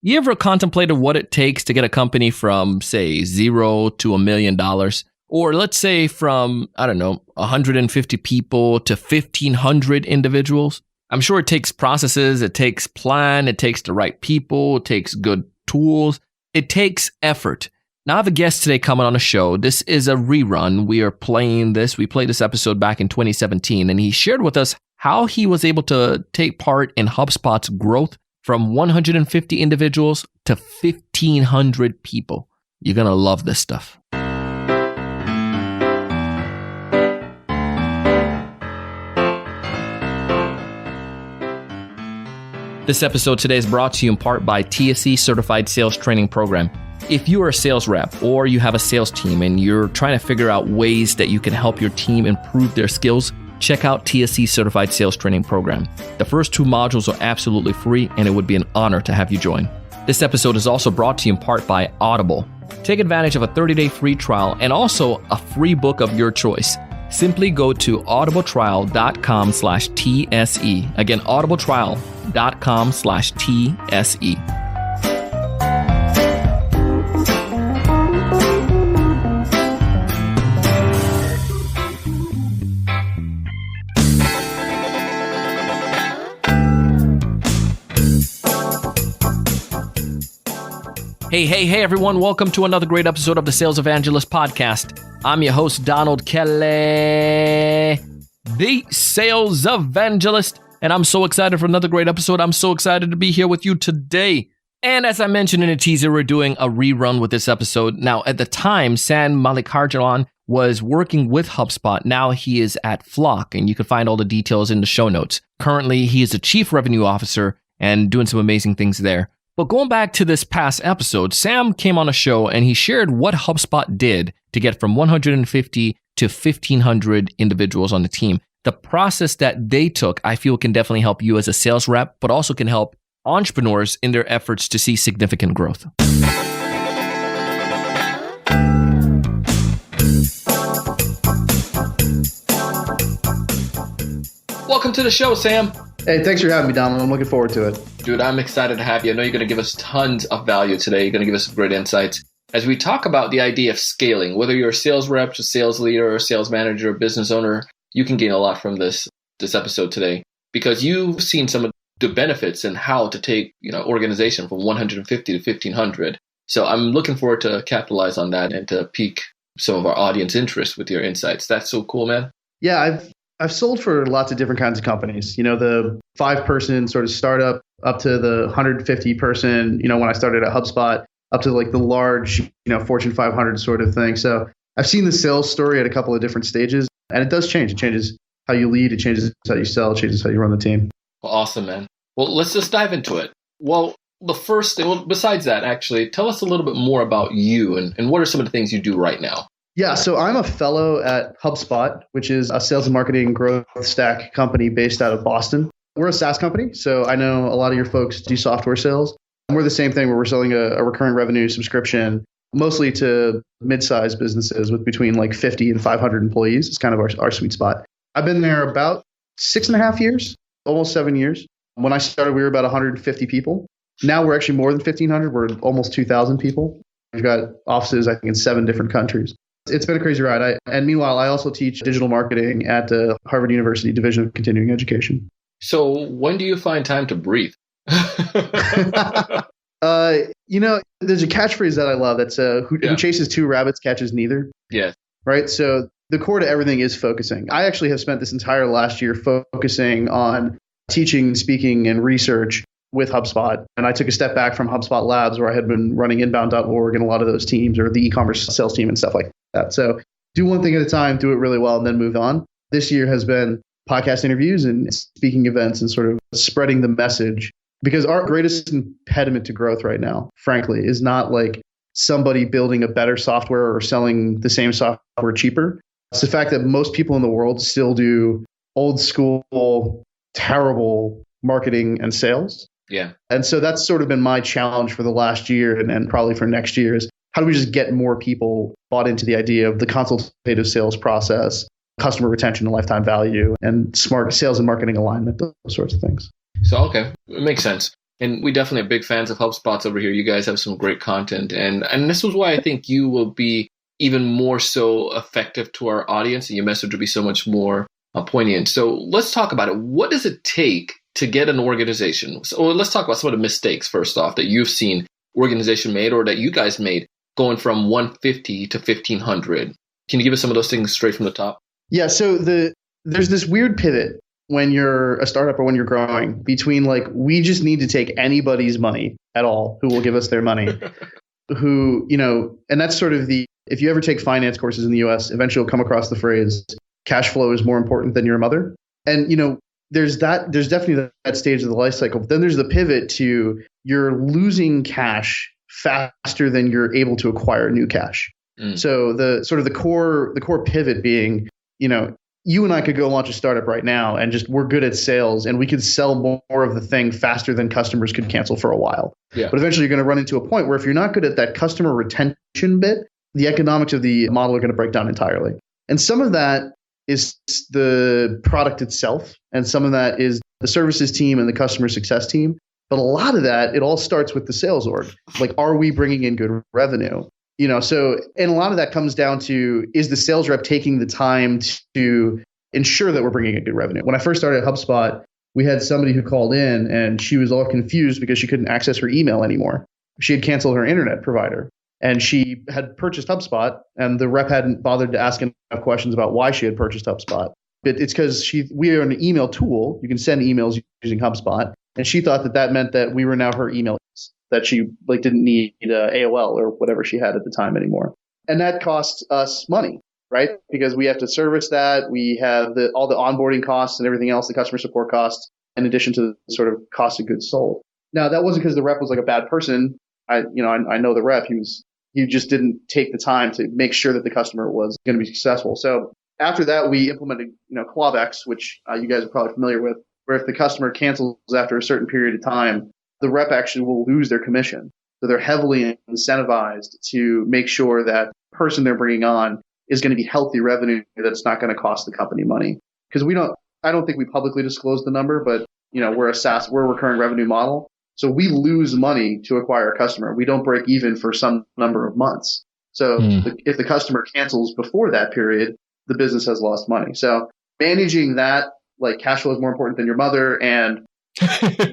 You ever contemplated what it takes to get a company from, say, $0 to $1 million? Or let's say from, 150 people to 1,500 individuals? I'm sure it takes processes, it takes plan, it takes the right people, it takes good tools, it takes effort. Now I have a guest today coming on the show. This is a rerun. We are playing this. We played this episode back in 2017, and he shared with us how he was able to take part in HubSpot's growth from 150 individuals to 1,500 people. You're going to love this stuff. This episode today is brought to you in part by TSE Certified Sales Training Program. If you are a sales rep or you have a sales team and you're trying to figure out ways that you can help your team improve their skills, check out TSE Certified Sales Training Program. The first 2 modules are absolutely free, and it would be an honor to have you join. This episode is also brought to you in part by Audible. Take advantage of a 30-day free trial and also a free book of your choice. Simply go to audibletrial.com/TSE. Again, audibletrial.com/TSE. Hey, everyone. Welcome to another great episode of the Sales Evangelist Podcast. I'm your host, Donald Kelly, the Sales Evangelist, and I'm so excited for another great episode. I'm so excited to be here with you today. And as I mentioned in the teaser, we're doing a rerun with this episode. Now, at the time, Sam Mallikarjunan was working with HubSpot. Now he is at Flock, and you can find all the details in the show notes. Currently, he is a Chief Revenue Officer and doing some amazing things there. But going back to this past episode, Sam came on a show and he shared what HubSpot did to get from 150 to 1,500 individuals on the team. The process that they took, I feel, can definitely help you as a sales rep, but also can help entrepreneurs in their efforts to see significant growth. Welcome to the show, Sam. Hey, thanks for having me, Donald. I'm looking forward to it. Dude, I'm excited to have you. I know you're going to give us tons of value today. You're going to give us some great insights as we talk about the idea of scaling. Whether you're a sales rep, a sales leader, or a sales manager, or business owner, you can gain a lot from this episode today because you've seen some of the benefits and how to take organization from 150 to 1,500. So I'm looking forward to capitalize on that and to pique some of our audience interest with your insights. That's so cool, man. Yeah, I've sold for lots of different kinds of companies. The 5-person sort of startup up to the 150-person, when I started at HubSpot, up to like the large, Fortune 500 sort of thing. So I've seen the sales story at a couple of different stages, and it does change. It changes how you lead. It changes how you sell. It changes how you run the team. Well, awesome, man. Well, let's just dive into it. Well, the first thing, besides that, actually, tell us a little bit more about you and what are some of the things you do right now? Yeah, so I'm a fellow at HubSpot, which is a sales and marketing growth stack company based out of Boston. We're a SaaS company, so I know a lot of your folks do software sales. And we're the same thing where we're selling a recurring revenue subscription, mostly to mid-sized businesses with between like 50 and 500 employees. It's kind of our sweet spot. I've been there about 6.5 years, almost 7 years. When I started, we were about 150 people. Now we're actually more than 1,500. We're almost 2,000 people. We've got offices, I think, in 7 different countries. It's been a crazy ride. And meanwhile, I also teach digital marketing at the Harvard University Division of Continuing Education. So when do you find time to breathe? There's a catchphrase that I love that's who chases 2 rabbits catches neither. Yeah. Right. So the core to everything is focusing. I actually have spent this entire last year focusing on teaching, speaking, and research with HubSpot. And I took a step back from HubSpot Labs where I had been running inbound.org and a lot of those teams or the e-commerce sales team and stuff like that. So do one thing at a time, do it really well, and then move on. This year has been podcast interviews and speaking events and sort of spreading the message because our greatest impediment to growth right now, frankly, is not like somebody building a better software or selling the same software cheaper. It's the fact that most people in the world still do old school, terrible marketing and sales. Yeah. And so that's sort of been my challenge for the last year and probably for next year is how do we just get more people bought into the idea of the consultative sales process, customer retention and lifetime value, and smart sales and marketing alignment, those sorts of things. So, okay, it makes sense. And we definitely are big fans of HubSpots over here. You guys have some great content. And this was why I think you will be even more so effective to our audience, and your message will be so much more poignant. So let's talk about it. What does it take to get an organization? So let's talk about some of the mistakes first off that you've seen organization made or that you guys made going from 150 to 1,500. Can you give us some of those things straight from the top? Yeah. So there's this weird pivot when you're a startup or when you're growing between like, we just need to take anybody's money at all who will give us their money, who, and that's sort of if you ever take finance courses in the US, eventually you'll come across the phrase, cash flow is more important than your mother. And, there's definitely that stage of the life cycle. But then there's the pivot to you're losing cash faster than you're able to acquire new cash. So the core pivot being, you and I could go launch a startup right now and we're good at sales and we could sell more of the thing faster than customers could cancel for a while. Yeah. But eventually you're going to run into a point where if you're not good at that customer retention bit, the economics of the model are going to break down entirely. And some of that is the product itself, and some of that is the services team and the customer success team. But a lot of that, it all starts with the sales org. Like, are we bringing in good revenue? And a lot of that comes down to, is the sales rep taking the time to ensure that we're bringing in good revenue? When I first started at HubSpot, we had somebody who called in and she was all confused because she couldn't access her email anymore. She had canceled her internet provider and she had purchased HubSpot, and the rep hadn't bothered to ask enough questions about why she had purchased HubSpot. But it's because we are an email tool. You can send emails using HubSpot. And she thought that meant that we were now her email, that she didn't need AOL or whatever she had at the time anymore. And that costs us money, right? Because we have to service that. We have all the onboarding costs and everything else, the customer support costs, in addition to the sort of cost of goods sold. Now, that wasn't because the rep was like a bad person. I know the rep. He just didn't take the time to make sure that the customer was going to be successful. So after that, we implemented, Clawbacks, which you guys are probably familiar with, where if the customer cancels after a certain period of time, the rep actually will lose their commission. So they're heavily incentivized to make sure that the person they're bringing on is going to be healthy revenue that's not going to cost the company money. Because I don't think we publicly disclose the number, but we're a recurring revenue model. So we lose money to acquire a customer. We don't break even for some number of months. So if the customer cancels before that period, the business has lost money. So managing that, like, cash flow is more important than your mother, and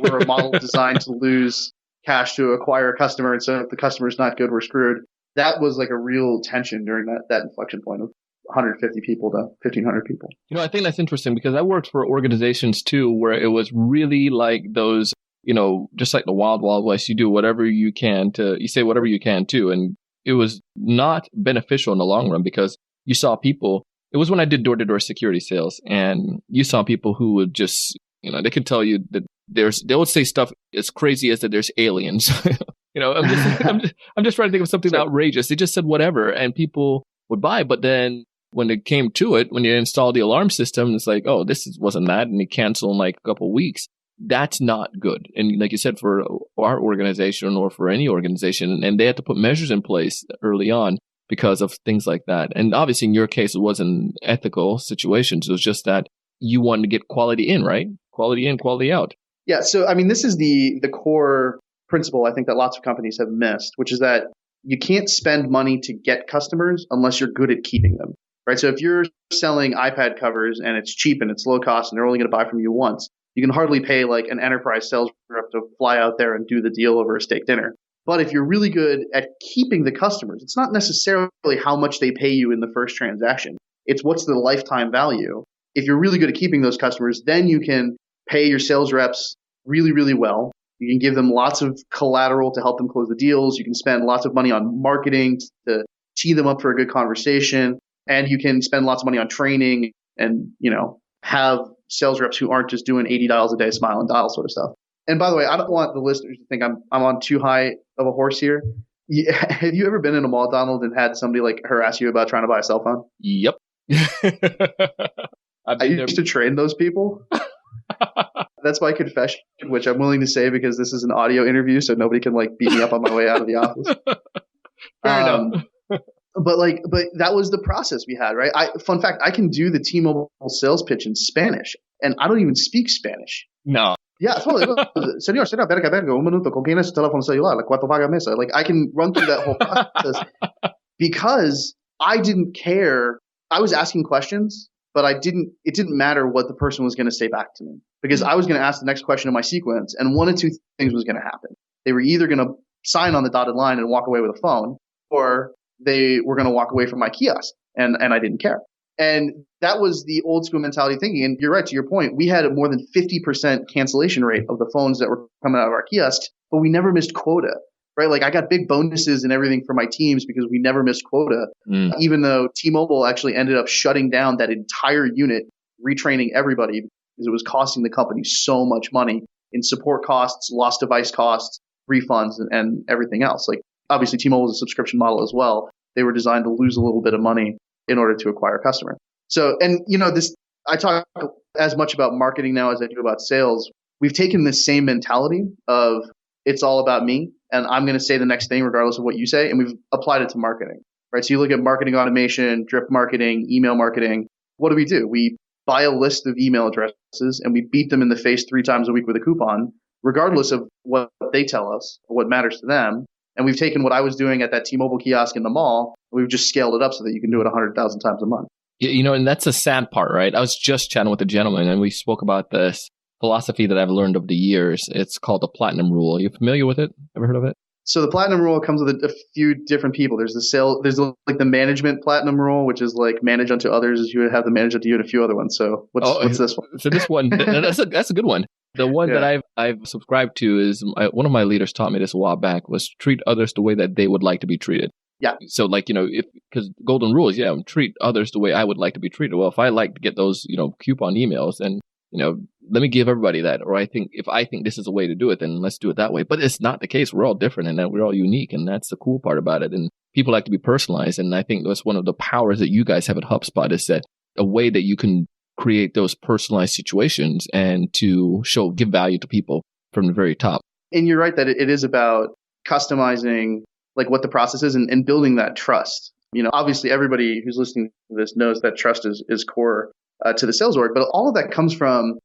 we're a model designed to lose cash to acquire a customer. And so if the customer is not good, we're screwed. That was like a real tension during that inflection point of 150 people to 1,500 people. I think that's interesting because I worked for organizations too, where it was really like those, just like the wild, wild west, you do whatever you can you say whatever you can too. And it was not beneficial in the long run because you saw people. It was when I did door-to-door security sales, and you saw people who would just, they could tell you that they would say stuff as crazy as that there's aliens. I'm just trying to think of something outrageous. They just said whatever, and people would buy. But then when it came to it, when you install the alarm system, it's like, oh, wasn't that, and they cancel in like a couple of weeks. That's not good. And like you said, for our organization or for any organization, and they had to put measures in place early on because of things like that. And obviously in your case, it wasn't ethical situations. It was just that you wanted to get quality in, right? Quality in, quality out. Yeah. So, this is the core principle I think that lots of companies have missed, which is that you can't spend money to get customers unless you're good at keeping them, right? So if you're selling iPad covers and it's cheap and it's low cost and they're only going to buy from you once, you can hardly pay like an enterprise sales rep to fly out there and do the deal over a steak dinner. But if you're really good at keeping the customers, it's not necessarily how much they pay you in the first transaction. It's what's the lifetime value. If you're really good at keeping those customers, then you can pay your sales reps really, really well. You can give them lots of collateral to help them close the deals. You can spend lots of money on marketing to tee them up for a good conversation. And you can spend lots of money on training and, have sales reps who aren't just doing 80 dials a day, smile and dial sort of stuff. And by the way, I don't want the listeners to think I'm on too high of a horse here. Have you ever been in a mall, Donald, and had somebody like harass you about trying to buy a cell phone? Yep. I used to train those people. That's my confession, which I'm willing to say because this is an audio interview, so nobody can like beat me up on my way out of the office. Fair enough. But that was the process we had, right? Fun fact, I can do the T-Mobile sales pitch in Spanish, and I don't even speak Spanish. No. Yeah, totally. Señor, verga, un minuto, ¿con quién es su teléfono celular? Like, ¿cuánto paga mesa? Like, I can run through that whole process because I didn't care. I was asking questions, but it didn't matter what the person was going to say back to me because I was going to ask the next question in my sequence, and one of two things was going to happen. They were either going to sign on the dotted line and walk away with a phone, or they were going to walk away from my kiosk, and I didn't care. And that was the old school mentality thinking. And you're right, to your point, we had a more than 50% cancellation rate of the phones that were coming out of our kiosks, but we never missed quota, right? Like I got big bonuses and everything for my teams because we never missed quota, even though T-Mobile actually ended up shutting down that entire unit, retraining everybody because it was costing the company so much money in support costs, lost device costs, refunds, and everything else. Like obviously T-Mobile is a subscription model as well. They were designed to lose a little bit of money in order to acquire a customer. So, and I talk as much about marketing now as I do about sales. We've taken this same mentality of it's all about me and I'm going to say the next thing regardless of what you say. And we've applied it to marketing, right? So you look at marketing automation, drip marketing, email marketing. What do? We buy a list of email addresses and we beat them in the face 3 times a week with a coupon, regardless of what they tell us or what matters to them. And we've taken what I was doing at that T-Mobile kiosk in the mall, and we've just scaled it up so that you can do it 100,000 times a month. And that's a sad part, right? I was just chatting with a gentleman, and we spoke about this philosophy that I've learned over the years. It's called the Platinum Rule. Are you familiar with it? Ever heard of it? So the Platinum Rule comes with a few different people. There's like the management Platinum Rule, which is like manage unto others as you would have them manage unto you, and a few other ones. So what's this one? So this one, that's a good one. The one that I've subscribed to is one of my leaders taught me this a while back was treat others the way that they would like to be treated. Yeah. So like, because golden rule is, treat others the way I would like to be treated. Well, if I like to get those, coupon emails, then, let me give everybody that. Or if I think this is a way to do it, then let's do it that way. But it's not the case. We're all different and that we're all unique. And that's the cool part about it. And people like to be personalized. And I think that's one of the powers that you guys have at HubSpot is that a way that you can create those personalized situations and to give value to people from the very top. And you're right that it is about customizing like what the process is and building that trust. Obviously everybody who's listening to this knows that trust is core to the sales org, but all of that comes from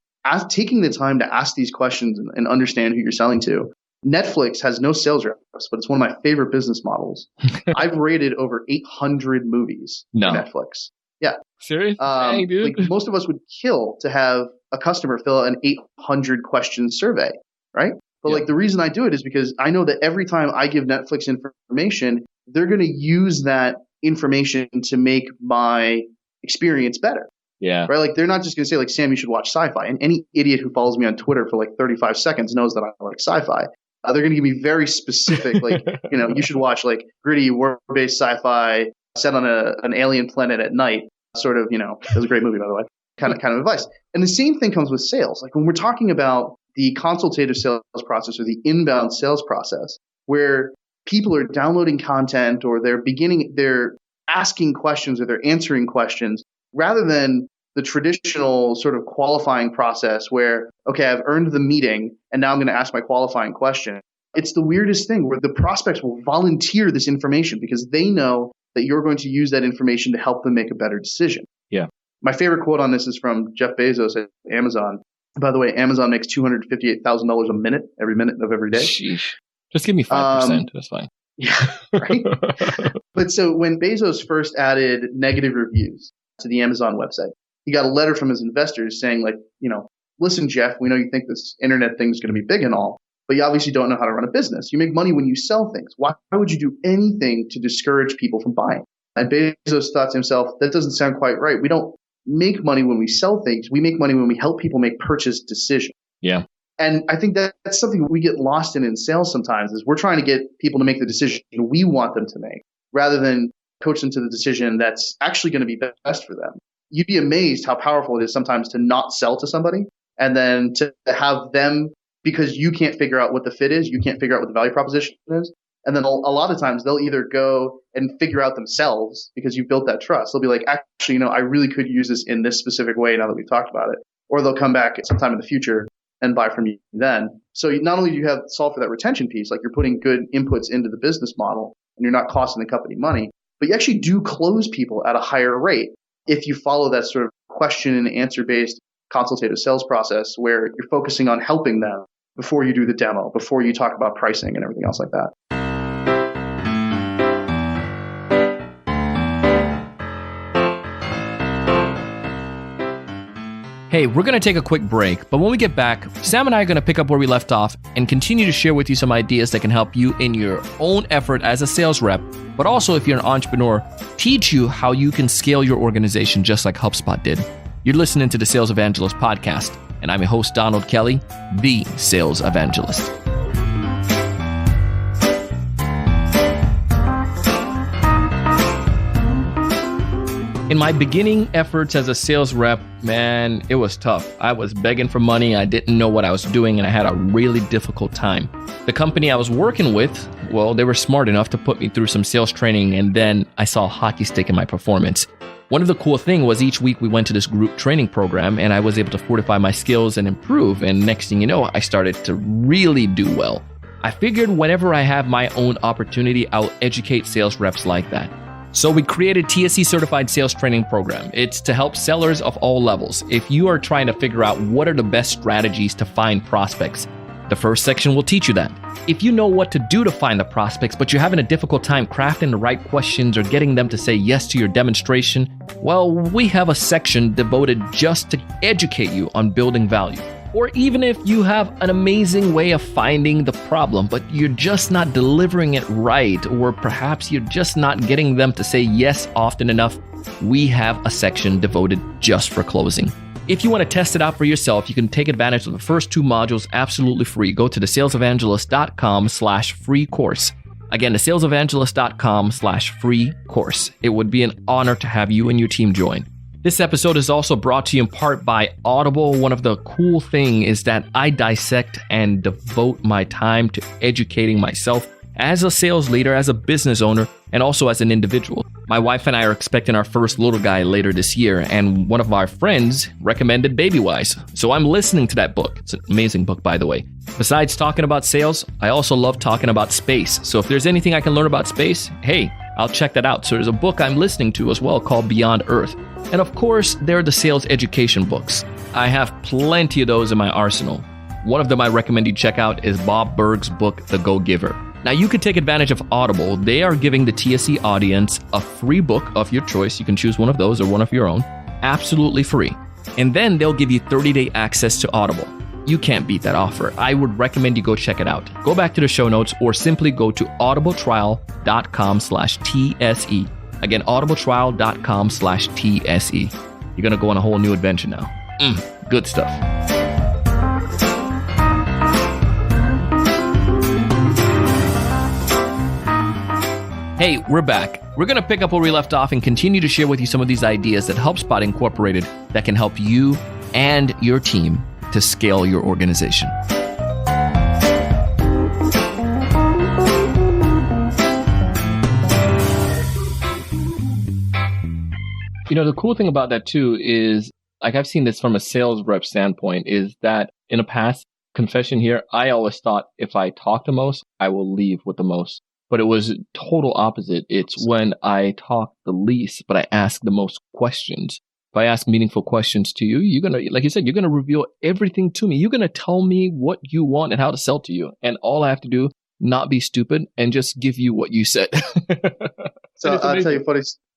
taking the time to ask these questions and understand who you're selling to. Netflix has no sales reps, but it's one of my favorite business models. I've rated over 800 movies on Netflix. Yeah. Serious? Dang, dude. Like most of us would kill to have a customer fill out an 800 question survey, right? But like the reason I do it is because I know that every time I give Netflix information, they're going to use that information to make my experience better. Yeah. Right? Like they're not just going to say like, Sam, you should watch sci-fi. And any idiot who follows me on Twitter for like 35 seconds knows that I like sci-fi. They're going to give me very specific, like, you should watch like gritty war-based sci-fi set on an alien planet at night. Sort of, it was a great movie, by the way, kind of advice. And the same thing comes with sales. Like when we're talking about the consultative sales process or the inbound sales process, where people are downloading content or they're asking questions or they're answering questions rather than the traditional sort of qualifying process where, okay, I've earned the meeting and now I'm going to ask my qualifying question. It's the weirdest thing where the prospects will volunteer this information because they know that you're going to use that information to help them make a better decision. Yeah. My favorite quote on this is from Jeff Bezos at Amazon. By the way, Amazon makes $258,000 a minute, every minute of every day. Sheesh. Just give me 5%. That's fine. Yeah, right? But so when Bezos first added negative reviews to the Amazon website, he got a letter from his investors saying like, listen, Jeff, we know you think this internet thing is going to be big and all, but you obviously don't know how to run a business. You make money when you sell things. Why would you do anything to discourage people from buying? And Bezos thought to himself, that doesn't sound quite right. We don't make money when we sell things. We make money when we help people make purchase decisions. Yeah. And I think that's something we get lost in sales sometimes is we're trying to get people to make the decision we want them to make rather than coach them to the decision that's actually going to be best for them. You'd be amazed how powerful it is sometimes to not sell to somebody and then to have them, because you can't figure out what the fit is, you can't figure out what the value proposition is. And then a lot of times they'll either go and figure out themselves because you've built that trust. They'll be like, actually, I really could use this in this specific way now that we've talked about it. Or they'll come back sometime in the future and buy from you then. So not only do you have to solve for that retention piece, like you're putting good inputs into the business model and you're not costing the company money, but you actually do close people at a higher rate if you follow that sort of question and answer based consultative sales process where you're focusing on helping them before you do the demo, before you talk about pricing and everything else like that. Hey, we're going to take a quick break, but when we get back, Sam and I are going to pick up where we left off and continue to share with you some ideas that can help you in your own effort as a sales rep, but also if you're an entrepreneur, teach you how you can scale your organization just like HubSpot did. You're listening to the Sales Evangelist podcast, and I'm your host, Donald Kelly, the Sales Evangelist. In my beginning efforts as a sales rep, man, it was tough. I was begging for money. I didn't know what I was doing, and I had a really difficult time. The company I was working with, well, they were smart enough to put me through some sales training, and then I saw a hockey stick in my performance. One of the cool things was each week we went to this group training program, and I was able to fortify my skills and improve, and next thing you know, I started to really do well. I figured whenever I have my own opportunity, I'll educate sales reps like that. So we created TSE Certified Sales Training Program. It's to help sellers of all levels. If you are trying to figure out what are the best strategies to find prospects, the first section will teach you that. If you know what to do to find the prospects, but you're having a difficult time crafting the right questions or getting them to say yes to your demonstration, well, we have a section devoted just to educate you on building value. Or even if you have an amazing way of finding the problem, but you're just not delivering it right, or perhaps you're just not getting them to say yes often enough, we have a section devoted just for closing. If you want to test it out for yourself, you can take advantage of the first 2 modules absolutely free. Go to thesalesevangelist.com/free course. Again, thesalesevangelist.com/free course. It would be an honor to have you and your team join. This episode is also brought to you in part by Audible. One of the cool things is that I dissect and devote my time to educating myself as a sales leader, as a business owner, and also as an individual. My wife and I are expecting our first little guy later this year, and one of our friends recommended Babywise. So I'm listening to that book. It's an amazing book, by the way. Besides talking about sales, I also love talking about space. So if there's anything I can learn about space, hey, I'll check that out. So there's a book I'm listening to as well called Beyond Earth. And of course, there are the sales education books. I have plenty of those in my arsenal. One of them I recommend you check out is Bob Burg's book, The Go-Giver. Now, you could take advantage of Audible. They are giving the TSE audience a free book of your choice. You can choose one of those or one of your own, absolutely free. And then they'll give you 30-day access to Audible. You can't beat that offer. I would recommend you go check it out. Go back to the show notes or simply go to audibletrial.com/TSE. Again, audibletrial.com/TSE. You're going to go on a whole new adventure now. Good stuff. Hey, we're back. We're going to pick up where we left off and continue to share with you some of these ideas that HubSpot incorporated that can help you and your team to scale your organization. You know, the cool thing about that too is, like I've seen this from a sales rep standpoint, is that in the past, confession here, I always thought if I talk the most, I will leave with the most. But it was total opposite. It's when I talk the least, but I ask the most questions. If I ask meaningful questions to you, you're going to, like you said, you're going to reveal everything to me. You're going to tell me what you want and how to sell to you. And all I have to do, not be stupid and just give you what you said. So I'll tell you a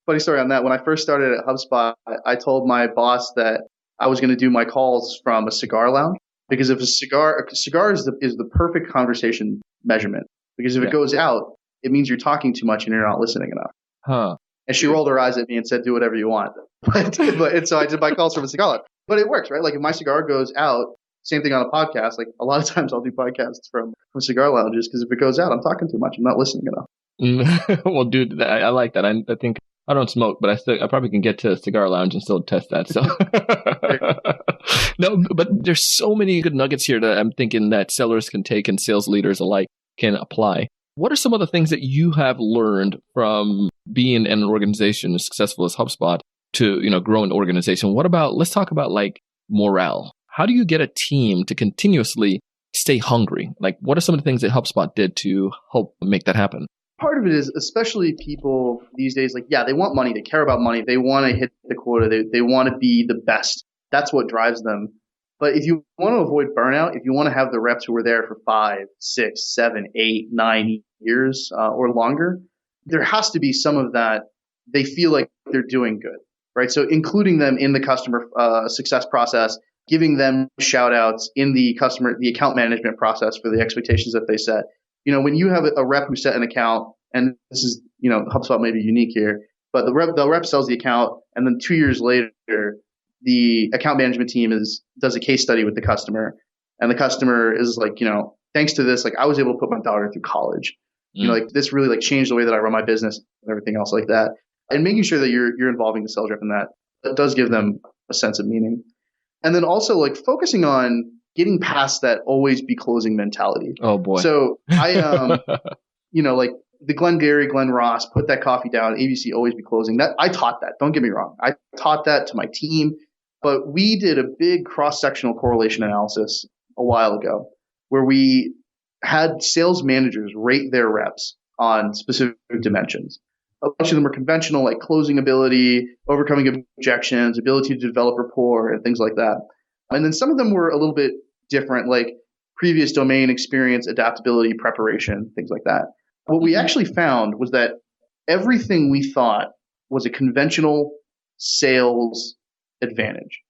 funny story on that. When I first started at HubSpot, I told my boss that I was going to do my calls from a cigar lounge, because if a cigar is the perfect conversation measurement, because if it goes out, it means you're talking too much and you're not listening enough. Huh. And she rolled her eyes at me and said, do whatever you want. And so I did my calls from a cigar lounge. But it works, right? Like if my cigar goes out, same thing on a podcast. Like a lot of times I'll do podcasts from cigar lounges, because if it goes out, I'm talking too much. I'm not listening enough. Well, dude, I like that. I think I don't smoke, but I probably can get to a cigar lounge and still test that. So no, but there's so many good nuggets here that I'm thinking that sellers can take and sales leaders alike can apply. What are some of the things that you have learned from being in an organization as successful as HubSpot to, grow an organization? Let's talk about like morale. How do you get a team to continuously stay hungry? Like, what are some of the things that HubSpot did to help make that happen? Part of it is, especially people these days, like, yeah, they want money. They care about money. They want to hit the quota. They want to be the best That's what drives them. But if you want to avoid burnout, if you want to have the reps who are there for 5, 6, 7, 8, 9 years or longer, there has to be some of that. They feel like they're doing good, right? So including them in the customer success process, giving them shout outs in the account management process for the expectations that they set. When you have a rep who set an account, and this is, HubSpot may be unique here, but the rep sells the account, and then 2 years later, the account management team does a case study with the customer, and the customer is like, thanks to this, like I was able to put my daughter through college. Like this really like changed the way that I run my business and everything else like that. And making sure that you're involving the sales rep in that does give them a sense of meaning. And then also like focusing on getting past that always be closing mentality. Oh boy. So I, like the Glenn Ross, put that coffee down, ABC, always be closing. That I taught that. Don't get me wrong. I taught that to my team, but we did a big cross-sectional correlation analysis a while ago where we had sales managers rate their reps on specific dimensions. A bunch of them were conventional, like closing ability, overcoming objections, ability to develop rapport, and things like that. And then some of them were a little bit different, like previous domain experience, adaptability, preparation, things like that. What we actually found was that everything we thought was a conventional sales advantage,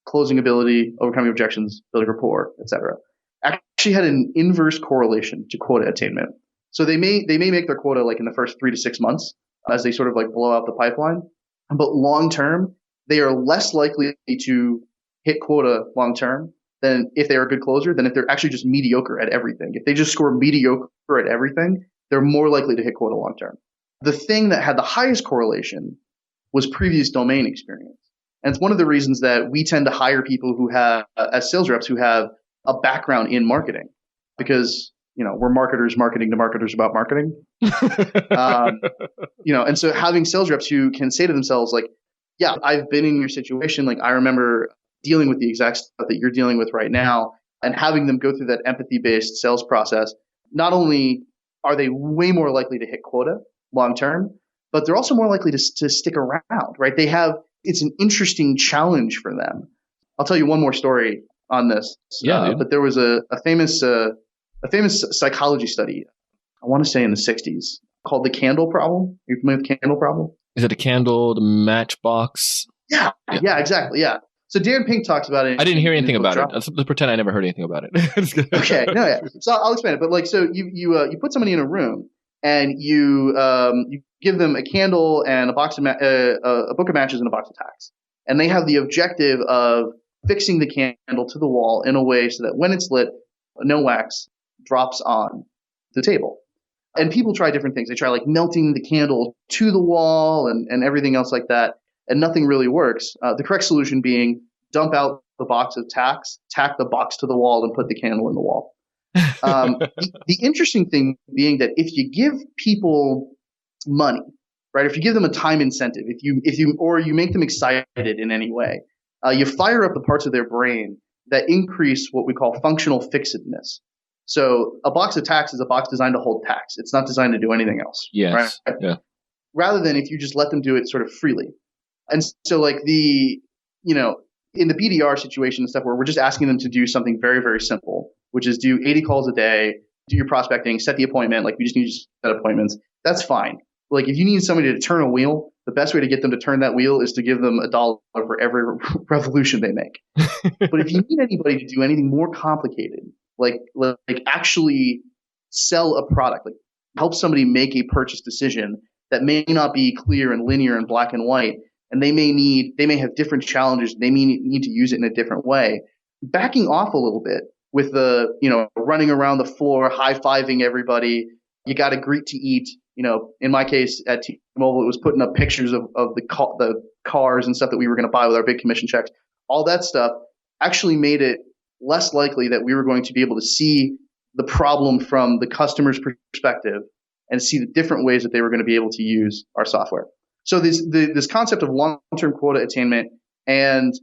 closing ability, overcoming objections, building rapport, etc., actually had an inverse correlation to quota attainment. So they may make their quota like in the first 3 to 6 months as they sort of like blow out the pipeline, but long term they are less likely to hit quota long term than if they are a good closer than if they're actually just mediocre at everything. If they just score mediocre at everything, they're more likely to hit quota long term. The thing that had the highest correlation was previous domain experience. And it's one of the reasons that we tend to hire people who have, as sales reps, who have a background in marketing, because, we're marketers marketing to marketers about marketing. And so having sales reps who can say to themselves, like, yeah, I've been in your situation. Like, I remember dealing with the exact stuff that you're dealing with right now, and having them go through that empathy-based sales process. Not only are they way more likely to hit quota long term, but they're also more likely to stick around, right? It's an interesting challenge for them. I'll tell you one more story on this. Yeah, but there was a famous psychology study, I want to say in the 60s, called the candle problem. Are you familiar with the candle problem? Is it a candle, the matchbox? Yeah, exactly. Yeah. So Dan Pink talks about it. I didn't hear anything about it. Let's pretend I never heard anything about it. Okay. No, yeah. So I'll explain it. But like, so you put somebody in a room and you give them a candle and a book of matches and a box of tacks, and they have the objective of fixing the candle to the wall in a way so that when it's lit, no wax drops on the table. And people try different things. They try like melting the candle to the wall and everything else like that, and nothing really works. The correct solution being dump out the box of tacks, tack the box to the wall, and put the candle in the wall. The interesting thing being that if you give people money, right? If you give them a time incentive, if you make them excited in any way, you fire up the parts of their brain that increase what we call functional fixedness. So a box of tacks is a box designed to hold tacks. It's not designed to do anything else. Yes. Right? Yeah. Rather than if you just let them do it sort of freely. And so like in the BDR situation and stuff where we're just asking them to do something very, very simple, which is do 80 calls a day, do your prospecting, set the appointment. Like we just need to set appointments. That's fine. Like if you need somebody to turn a wheel, the best way to get them to turn that wheel is to give them $1 for every revolution they make. But if you need anybody to do anything more complicated, like actually sell a product, like help somebody make a purchase decision that may not be clear and linear and black and white, and they may have different challenges, they may need to use it in a different way, backing off a little bit with the, running around the floor, high-fiving everybody, you got to greet to eat. In my case at T-Mobile, it was putting up pictures of the cars and stuff that we were going to buy with our big commission checks. All that stuff actually made it less likely that we were going to be able to see the problem from the customer's perspective and see the different ways that they were going to be able to use our software. So this concept of long-term quota attainment and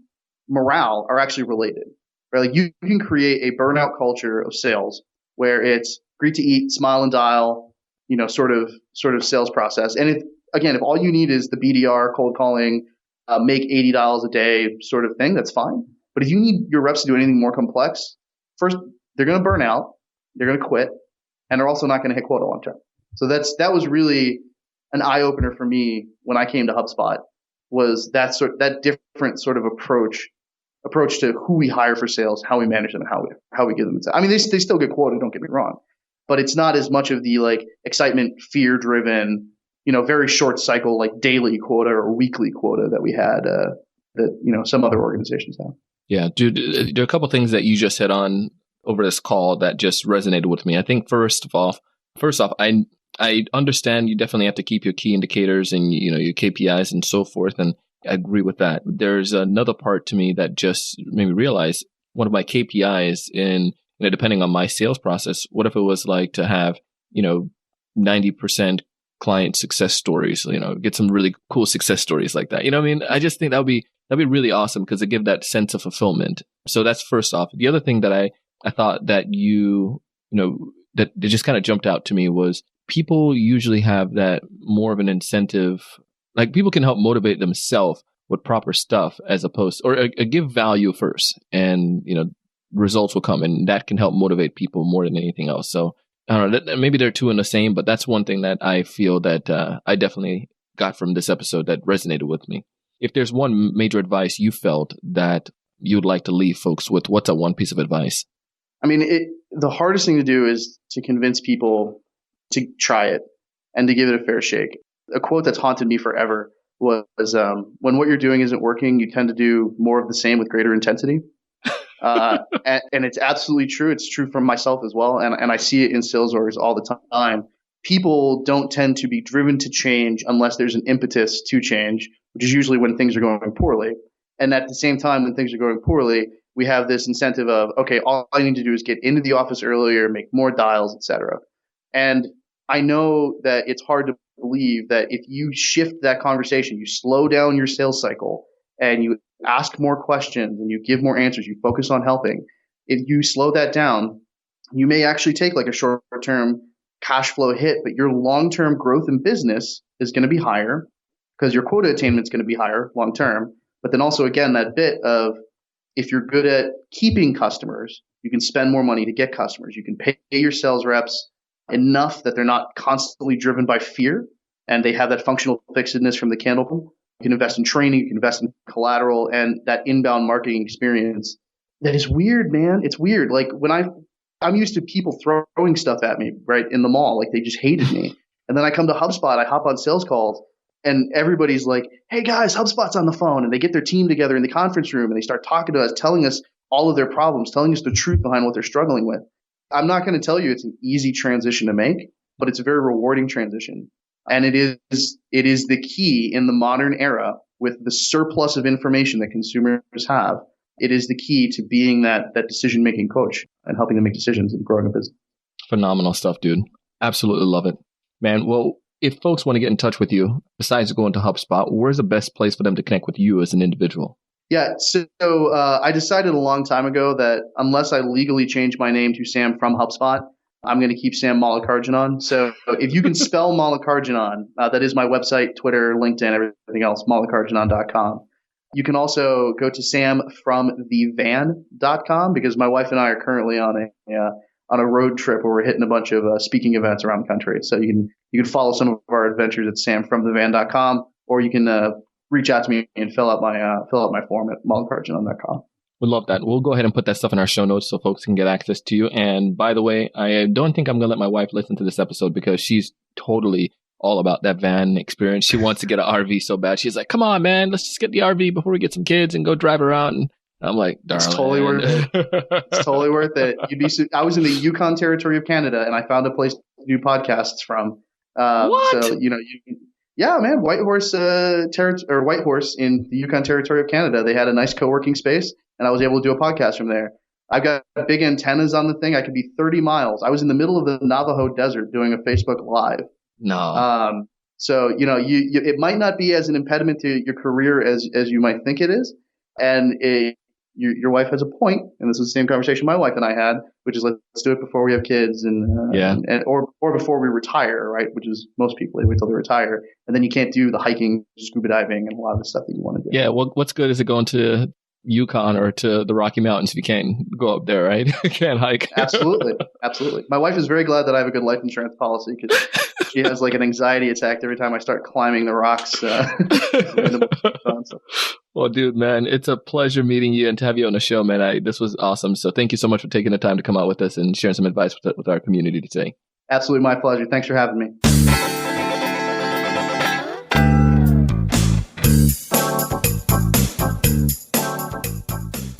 morale are actually related. Right? Like you can create a burnout culture of sales where it's greet to eat, smile and dial, sort of sales process. And if all you need is the BDR, cold calling, make $80 a day sort of thing, that's fine. But if you need your reps to do anything more complex, first, they're going to burn out, they're going to quit, and they're also not going to hit quota long term. So that was really an eye opener for me when I came to HubSpot, was that different sort of approach to who we hire for sales, how we manage them, and how we give them. I mean, they still get quota, don't get me wrong, but it's not as much of the like excitement, fear driven, very short cycle, like daily quota or weekly quota that we had, that some other organizations have. Yeah, dude, there are a couple things that you just hit on over this call that just resonated with me. I think first off, I understand you definitely have to keep your key indicators and your KPIs and so forth, and I agree with that. There's another part to me that just made me realize one of my KPIs in depending on my sales process. What if it was like to have 90% client success stories? Get some really cool success stories like that. I mean, I just think that'd be really awesome because it gives that sense of fulfillment. So that's first off. The other thing that I thought that that just kind of jumped out to me was people usually have that more of an incentive. Like people can help motivate themselves with proper stuff as opposed or give value first, and results will come, and that can help motivate people more than anything else. So I don't know, maybe they're two in the same, but that's one thing that I feel that I definitely got from this episode that resonated with me. If there's one major advice you felt that you'd like to leave folks with, what's that one piece of advice? I mean, the hardest thing to do is to convince people to try it and to give it a fair shake. A quote that's haunted me forever was, when what you're doing isn't working, you tend to do more of the same with greater intensity. And it's absolutely true. It's true for myself as well. And I see it in sales orgs all the time. People don't tend to be driven to change unless there's an impetus to change, which is usually when things are going poorly. And at the same time, when things are going poorly, we have this incentive of, okay, all I need to do is get into the office earlier, make more dials, etc. And I know that it's hard to believe that if you shift that conversation, you slow down your sales cycle and you ask more questions and you give more answers, you focus on helping. If you slow that down, you may actually take like a short-term cash flow hit, but your long-term growth in business is going to be higher because your quota attainment is going to be higher long-term. But then also, again, that bit of if you're good at keeping customers, you can spend more money to get customers. You can pay your sales reps enough that they're not constantly driven by fear and they have that functional fixedness from the candle. You can invest in training, you can invest in collateral and that inbound marketing experience. That is weird, man. It's weird. Like when I'm used to people throwing stuff at me, right, in the mall, like they just hated me. And then I come to HubSpot, I hop on sales calls and everybody's like, hey guys, HubSpot's on the phone. And they get their team together in the conference room and they start talking to us, telling us all of their problems, telling us the truth behind what they're struggling with. I'm not going to tell you it's an easy transition to make, but it's a very rewarding transition. And it is the key in the modern era with the surplus of information that consumers have. It is the key to being that decision-making coach and helping them make decisions and growing a business. Phenomenal stuff, dude. Absolutely love it. Man, well, if folks want to get in touch with you, besides going to HubSpot, where's the best place for them to connect with you as an individual? Yeah, so I decided a long time ago that unless I legally change my name to Sam from HubSpot, I'm going to keep Sam Mallikarjunan. So if you can spell Mallikarjunan, that is my website, Twitter, LinkedIn, everything else, mallikarjunan.com. You can also go to samfromthevan.com because my wife and I are currently on a road trip where we're hitting a bunch of speaking events around the country. So you can follow some of our adventures at samfromthevan.com, or you can reach out to me and fill out my form at mallikarjunan.com. We'd love that. We'll go ahead and put that stuff in our show notes so folks can get access to you. And by the way, I don't think I'm going to let my wife listen to this episode because she's totally all about that van experience. She wants to get an RV so bad. She's like, come on, man, let's just get the RV before we get some kids and go drive around. And I'm like, darling. It's totally worth it. It's totally worth it. I was in the Yukon territory of Canada and I found a place to do podcasts from. What? So, yeah, man, White Horse in the Yukon territory of Canada. They had a nice co-working space and I was able to do a podcast from there. I've got big antennas on the thing. I could be 30 miles. I was in the middle of the Navajo desert doing a Facebook Live. No. So, it might not be as an impediment to your career as you might think it is. And your wife has a point, and this is the same conversation my wife and I had, which is let's do it before we have kids or before we retire, right? Which is most people, they wait till they retire, and then you can't do the hiking, scuba diving, and a lot of the stuff that you want to do. Yeah, well, what's good is it going to Yukon or to the Rocky Mountains if you can't go up there, right? You can't hike. Absolutely. My wife is very glad that I have a good life insurance policy because she has like an anxiety attack every time I start climbing the rocks. Well, dude, man, it's a pleasure meeting you and to have you on the show, man. This was awesome. So thank you so much for taking the time to come out with us and sharing some advice with our community today. Absolutely my pleasure. Thanks for having me.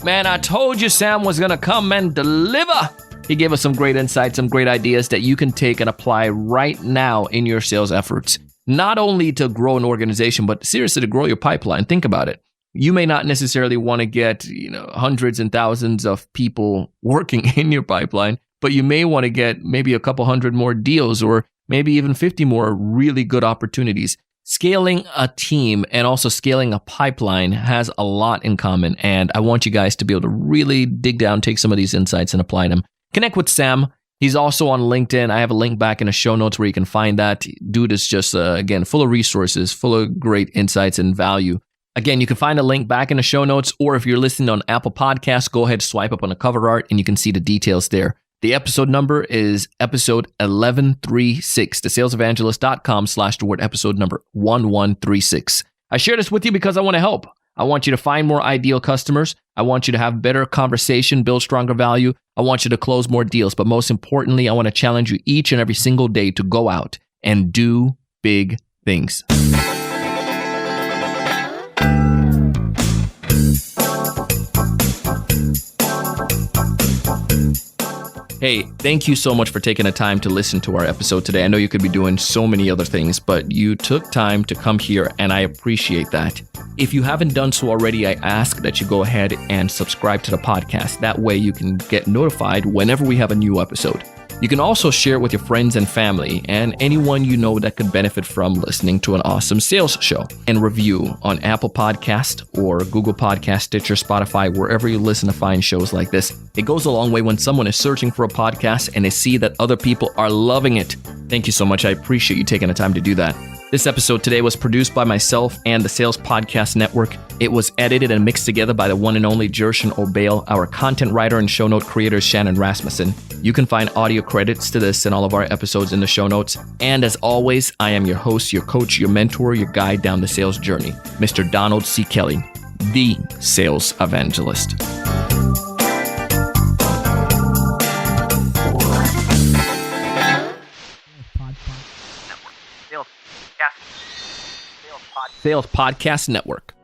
Man, I told you Sam was going to come and deliver. He gave us some great insights, some great ideas that you can take and apply right now in your sales efforts. Not only to grow an organization, but seriously to grow your pipeline. Think about it. You may not necessarily want to get, hundreds and thousands of people working in your pipeline, but you may want to get maybe a couple hundred more deals or maybe even 50 more really good opportunities. Scaling a team and also scaling a pipeline has a lot in common, and I want you guys to be able to really dig down, take some of these insights and apply them. Connect with Sam. He's also on LinkedIn. I have a link back in the show notes where you can find that. Dude is just, again, full of resources, full of great insights and value. Again, you can find a link back in the show notes, or if you're listening on Apple Podcasts, go ahead, swipe up on the cover art, and you can see the details there. The episode number is episode 1136, thesalesevangelist.com/the word episode number 1136. I share this with you because I want to help. I want you to find more ideal customers. I want you to have better conversation, build stronger value. I want you to close more deals. But most importantly, I want to challenge you each and every single day to go out and do big things. Hey, thank you so much for taking the time to listen to our episode today. I know you could be doing so many other things, but you took time to come here, and I appreciate that. If you haven't done so already, I ask that you go ahead and subscribe to the podcast. That way you can get notified whenever we have a new episode. You can also share it with your friends and family and anyone you know that could benefit from listening to an awesome sales show. And review on Apple Podcast or Google Podcast, Stitcher, Spotify, wherever you listen to find shows like this. It goes a long way when someone is searching for a podcast and they see that other people are loving it. Thank you so much. I appreciate you taking the time to do that. This episode today was produced by myself and the Sales Podcast Network. It was edited and mixed together by the one and only Jershan Obail. Our content writer and show note creator is Shannon Rasmussen. You can find audio credits to this and all of our episodes in the show notes. And as always, I am your host, your coach, your mentor, your guide down the sales journey, Mr. Donald C. Kelly, the Sales Evangelist. Sales Podcast Network.